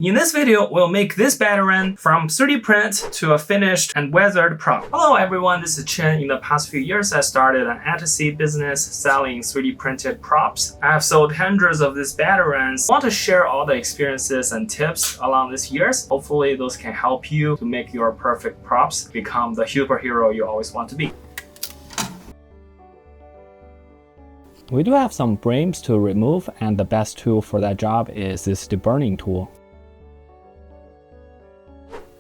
In this video, we'll make this Batarang from 3D print to a finished and weathered prop. Hello everyone, this is Chen. In the past few years, I started an Etsy business selling 3D printed props. I have sold hundreds of these Batarangs. I want to share all the experiences and tips along these years. Hopefully those can help you to make your perfect props become the superhero you always want to be. We do have some frames to remove, and the best tool for that job is this deburring tool.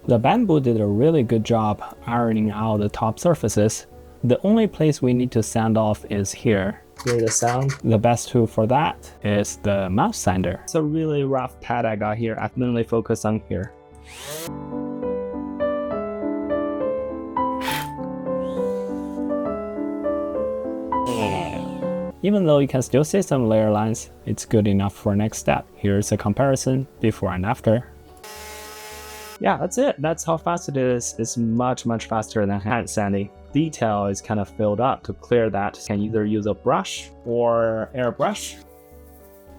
The bamboo did a really good job ironing out the top surfaces. The only place we need to sand off is here. Hear the sound? The best tool for that is the mouse sander. It's a really rough pad I got here. I've mainly focused on here. Even though you can still see some layer lines, it's good enough for next step. Here's a comparison before and after. Yeah, that's it. That's how fast it is. It's much faster than hand sanding. Detail is kind of filled up. To clear that, you can either use a brush or airbrush.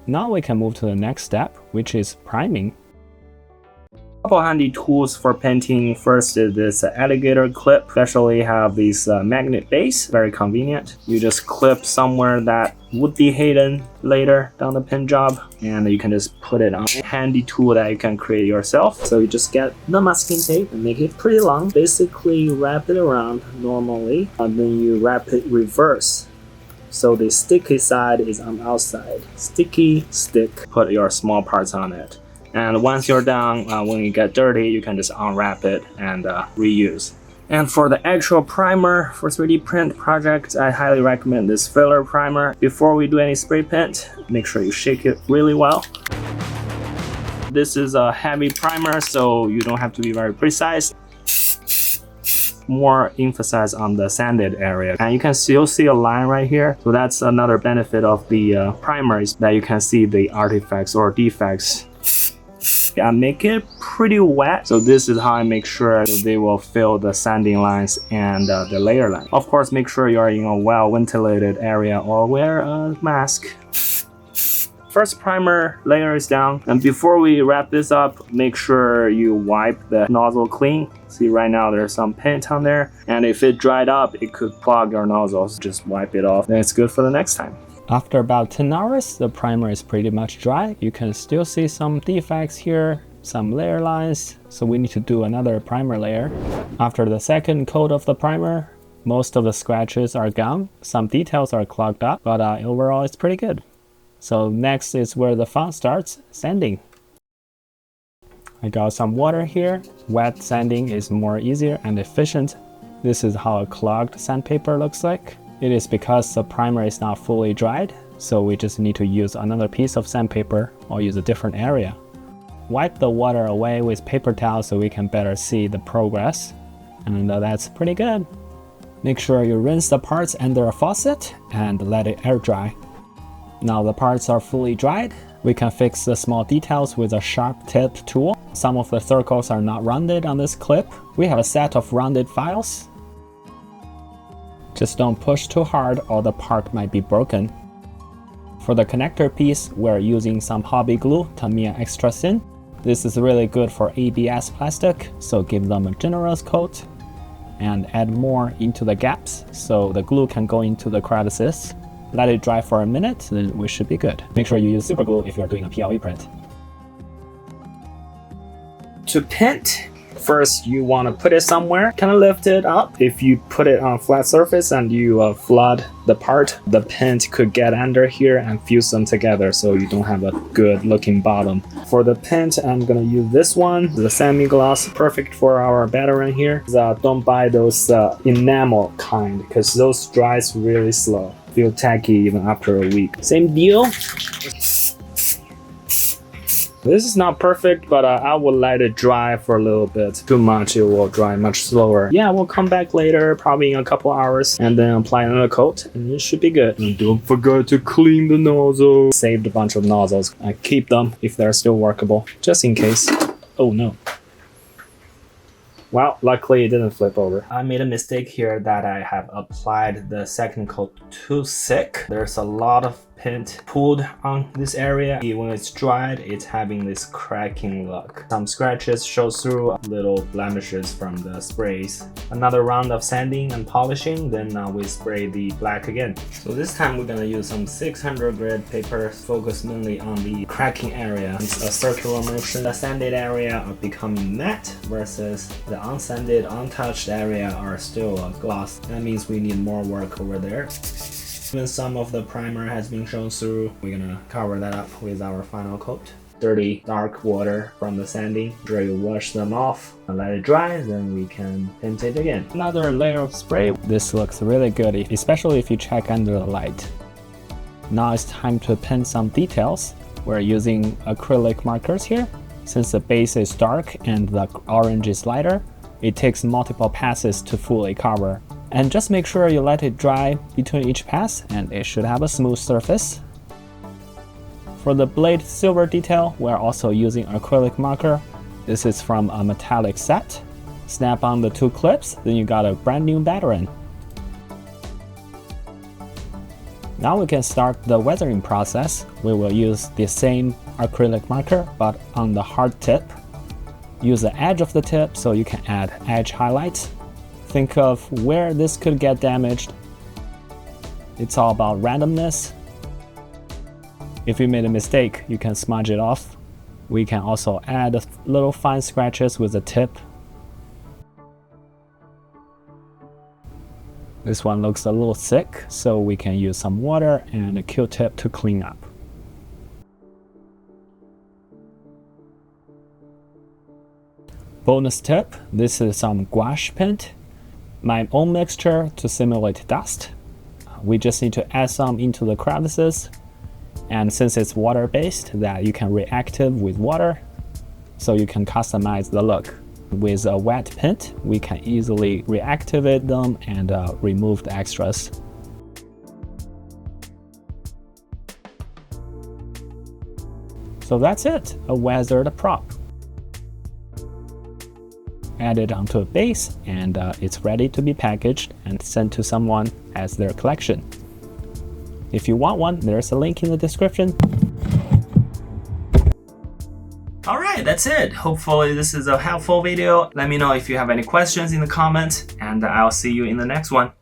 Now we can move to the next step, which is priming. Couple handy tools for painting. First is this alligator clip. Especially have these magnet base, very convenient. You just clip somewhere that would be hidden later down the paint job, and you can just put it on a handy tool that you can create yourself. So you just get the masking tape and make it pretty long. Basically wrap it around normally, and then you wrap it reverse. So the sticky side is on the outside. Sticky stick, put your small parts on it. And once you're done, when you get dirty, you can just unwrap it and reuse. And for the actual primer for 3D print projects, I highly recommend this filler primer. Before we do any spray paint, make sure you shake it really well. This is a heavy primer, so you don't have to be very precise. More emphasis on the sanded area, and you can still see a line right here. So that's another benefit of the primer, is that you can see the artifacts or defects. I make it pretty wet, so this is how I make sure they will fill the sanding lines and the layer line. Of course, make sure you're in a well-ventilated area or wear a mask. First primer layer is down, and before we wrap this up, make sure you wipe the nozzle clean. See, right now there's some paint on there, and if it dried up, it could clog your nozzles. Just wipe it off, then it's good for the next time. After about 10 hours, the primer is pretty much dry. You can still see some defects here, some layer lines, so we need to do another primer layer. After the second coat of the primer, most of the scratches are gone. Some details are clogged up, but overall it's pretty good. So next is where the fun starts, sanding. I got some water here. Wet sanding is more easier and efficient. This is how a clogged sandpaper looks like. It is because the primer is not fully dried, so we just need to use another piece of sandpaper or use a different area. Wipe the water away with paper towel so we can better see the progress, and that's pretty good. Make sure you rinse the parts under a faucet and let it air dry. Now the parts are fully dried, we can fix the small details with a sharp tipped tool. Some of the circles are not rounded on this clip. We have a set of rounded files. Just don't push too hard or the part might be broken. For the connector piece, we're using some hobby glue, Tamiya Extra Thin. This is really good for ABS plastic, so give them a generous coat and add more into the gaps so the glue can go into the crevices. Let it dry for a minute, then we should be good. Make sure you use super glue if you're doing a PLA print. To paint, first you want to put it somewhere, kind of lift it up. If you put it on a flat surface and you flood the part, the paint could get under here and fuse them together, so you don't have a good looking bottom. For the paint, I'm gonna use this one, the semi-gloss, perfect for our Batarang here. Don't buy those enamel kind, because those dries really slow. Feel tacky even after a week. Same deal. This is not perfect, but I will let it dry for a little bit. Too much, it will dry much slower. Yeah, we'll come back later, probably in a couple hours, and then apply another coat, and it should be good. And don't forget to clean the nozzle. Saved a bunch of nozzles. I keep them if they're still workable, just in case. Oh no. Well, luckily it didn't flip over. I made a mistake here that I have applied the second coat too thick. There's a lot of paint pulled on this area. When it's dried, it's having this cracking look. Some scratches show through, little blemishes from the sprays. Another round of sanding and polishing, then we spray the black again. So this time we're gonna use some 600 grit paper, focus mainly on the cracking area. It's a circular motion. The sanded area are becoming matte versus the unsanded, untouched area are still gloss. That means we need more work over there. When some of the primer has been shown through, we're gonna cover that up with our final coat. Dirty dark water from the sanding. After you wash them off and let it dry, then we can paint it again. Another layer of spray. This looks really good, especially if you check under the light. Now it's time to paint some details. We're using acrylic markers here. Since the base is dark and the orange is lighter, it takes multiple passes to fully cover. And just make sure you let it dry between each pass and it should have a smooth surface. For the blade silver detail, we're also using acrylic marker. This is from a metallic set. Snap on the 2 clips, then you got a brand new Batarang. Now we can start the weathering process. We will use the same acrylic marker but on the hard tip. Use the edge of the tip so you can add edge highlights. Think of where this could get damaged. It's all about randomness. If you made a mistake, you can smudge it off. We can also add little fine scratches with the tip. This one looks a little thick, so we can use some water and a Q-tip to clean up. Bonus tip, this is some gouache paint. My own mixture to simulate dust. We just need to add some into the crevices. And since it's water-based, that you can reactive with water, so you can customize the look. With a wet paint, we can easily reactivate them and remove the extras. So that's it, a weathered prop. Add it onto a base and it's ready to be packaged and sent to someone as their collection. If you want one, there's a link in the description. Alright, that's it. Hopefully this is a helpful video. Let me know if you have any questions in the comments and I'll see you in the next one.